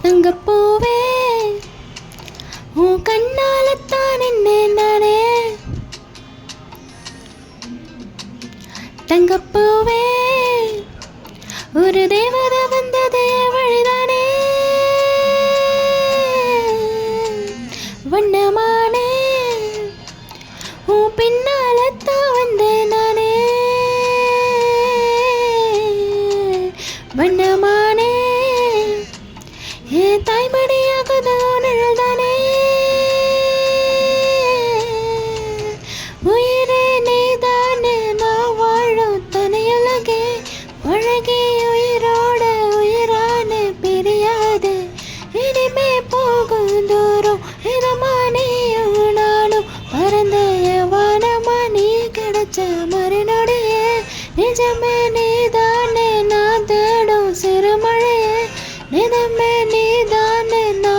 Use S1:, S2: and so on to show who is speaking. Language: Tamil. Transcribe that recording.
S1: தங்கப்பூவே உன் கண்ணாலத்தான் நின்னேன் நானே. தங்கப்பூவே ஒரு தேவதை வந்தது வழிதானே. வண்ணமானே உன் பின்னாலத்தான் வந்தேன் நானே. வண்ணமானே என் தாய்மடியாகுது நிழல் தானே. உயிரே நீதானே நான் வாழும் தனியழகே. அழகே உயிரோட உயிரான பிரியாது. இனிமே போகும் தூரம் இதமானியும் நானும் பறந்த வானமா நீ கிடைச்ச மறுநொடியே. நிஜமே நீதானே நான் தேடும் சிறுமழையே. நிஜமே நீதானே நான்